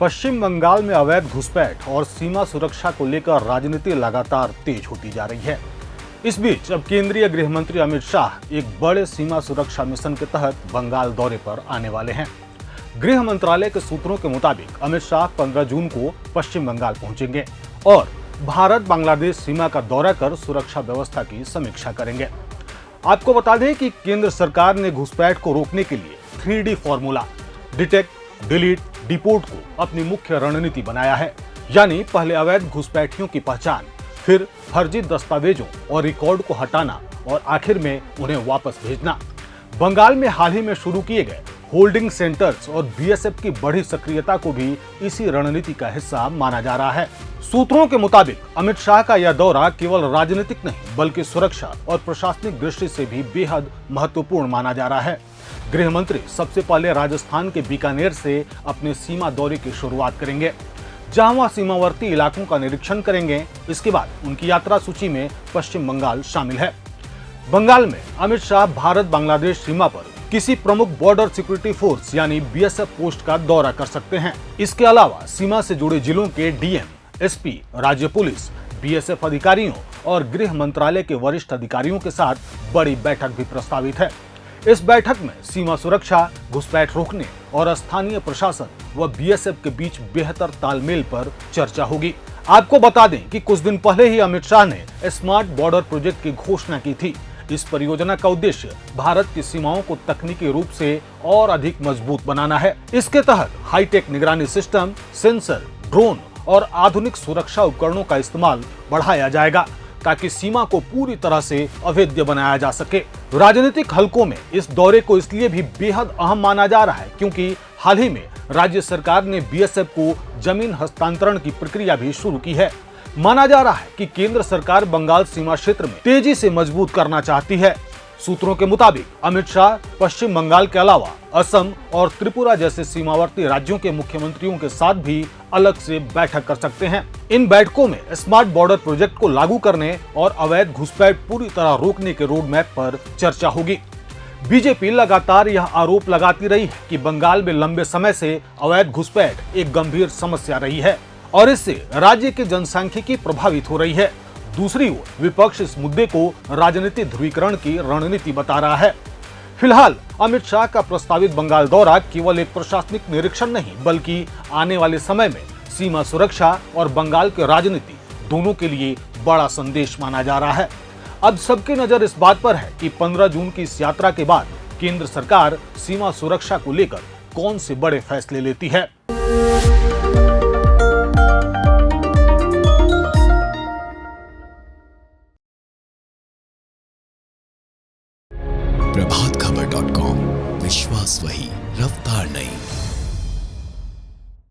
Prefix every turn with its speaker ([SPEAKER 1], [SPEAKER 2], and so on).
[SPEAKER 1] पश्चिम बंगाल में अवैध घुसपैठ और सीमा सुरक्षा को लेकर राजनीति लगातार तेज होती जा रही है। इस बीच अब केंद्रीय गृह मंत्री अमित शाह एक बड़े सीमा सुरक्षा मिशन के तहत बंगाल दौरे पर आने वाले हैं। गृह मंत्रालय के सूत्रों के मुताबिक अमित शाह 15 जून को पश्चिम बंगाल पहुंचेंगे और भारत बांग्लादेश सीमा का दौरा कर सुरक्षा व्यवस्था की समीक्षा करेंगे। आपको बता दें कि केंद्र सरकार ने घुसपैठ को रोकने के लिए 3D formula detect, delete, deport को अपनी मुख्य रणनीति बनाया है। यानी पहले अवैध घुसपैठियों की पहचान, फिर फर्जी दस्तावेजों और रिकॉर्ड को हटाना और आखिर में उन्हें वापस भेजना। बंगाल में हाल ही में शुरू किए गए होल्डिंग सेंटर्स और बीएसएफ की बढ़ी सक्रियता को भी इसी रणनीति का हिस्सा माना जा रहा है। सूत्रों के मुताबिक अमित शाह का यह दौरा केवल राजनीतिक नहीं बल्कि सुरक्षा और प्रशासनिक दृष्टि से भी बेहद महत्वपूर्ण माना जा रहा है। गृह मंत्री सबसे पहले राजस्थान के बीकानेर से अपने सीमा दौरे की शुरुआत करेंगे, जहां वह सीमावर्ती इलाकों का निरीक्षण करेंगे। इसके बाद उनकी यात्रा सूची में पश्चिम बंगाल शामिल है। बंगाल में अमित शाह भारत बांग्लादेश सीमा पर किसी प्रमुख बॉर्डर सिक्योरिटी फोर्स यानी बीएसएफ पोस्ट का दौरा कर सकते हैं। इसके अलावा सीमा से जुड़े जिलों के डीएम, एसपी, राज्य पुलिस, बीएसएफ अधिकारियों और गृह मंत्रालय के वरिष्ठ अधिकारियों के साथ बड़ी बैठक भी प्रस्तावित है। इस बैठक में सीमा सुरक्षा, घुसपैठ रोकने और स्थानीय प्रशासन व बीएसएफ के बीच बेहतर तालमेल पर चर्चा होगी। आपको बता दें कि कुछ दिन पहले ही अमित शाह ने स्मार्ट बॉर्डर प्रोजेक्ट की घोषणा की थी। इस परियोजना का उद्देश्य भारत की सीमाओं को तकनीकी रूप से और अधिक मजबूत बनाना है। इसके तहत हाईटेक निगरानी सिस्टम, सेंसर, ड्रोन और आधुनिक सुरक्षा उपकरणों का इस्तेमाल बढ़ाया जाएगा ताकि सीमा को पूरी तरह से अभेद्य बनाया जा सके। राजनीतिक हलकों में इस दौरे को इसलिए भी बेहद अहम माना जा रहा है क्योंकि हाल ही में राज्य सरकार ने बीएसएफ को जमीन हस्तांतरण की प्रक्रिया भी शुरू की है। माना जा रहा है कि केंद्र सरकार बंगाल सीमा क्षेत्र में तेजी से मजबूत करना चाहती है। सूत्रों के मुताबिक अमित शाह पश्चिम बंगाल के अलावा असम और त्रिपुरा जैसे सीमावर्ती राज्यों के मुख्यमंत्रियों के साथ भी अलग से बैठक कर सकते हैं। इन बैठकों में स्मार्ट बॉर्डर प्रोजेक्ट को लागू करने और अवैध घुसपैठ पूरी तरह रोकने के रोड मैप पर चर्चा होगी। बीजेपी लगातार यह आरोप लगाती रही है कि बंगाल में लंबे समय से अवैध घुसपैठ एक गंभीर समस्या रही है और इससे राज्य की जनसांख्यिकी प्रभावित हो रही है। दूसरी ओर विपक्ष इस मुद्दे को राजनीतिक ध्रुवीकरण की रणनीति बता रहा है। फिलहाल अमित शाह का प्रस्तावित बंगाल दौरा केवल एक प्रशासनिक निरीक्षण नहीं बल्कि आने वाले समय में सीमा सुरक्षा और बंगाल की राजनीति दोनों के लिए बड़ा संदेश माना जा रहा है। अब सबकी नजर इस बात पर है कि 15 जून की इस यात्रा के बाद केंद्र सरकार सीमा सुरक्षा को लेकर कौन से बड़े फैसले लेती है।
[SPEAKER 2] प्रभातखबर.com, विश्वास वही, रफ्तार नहीं।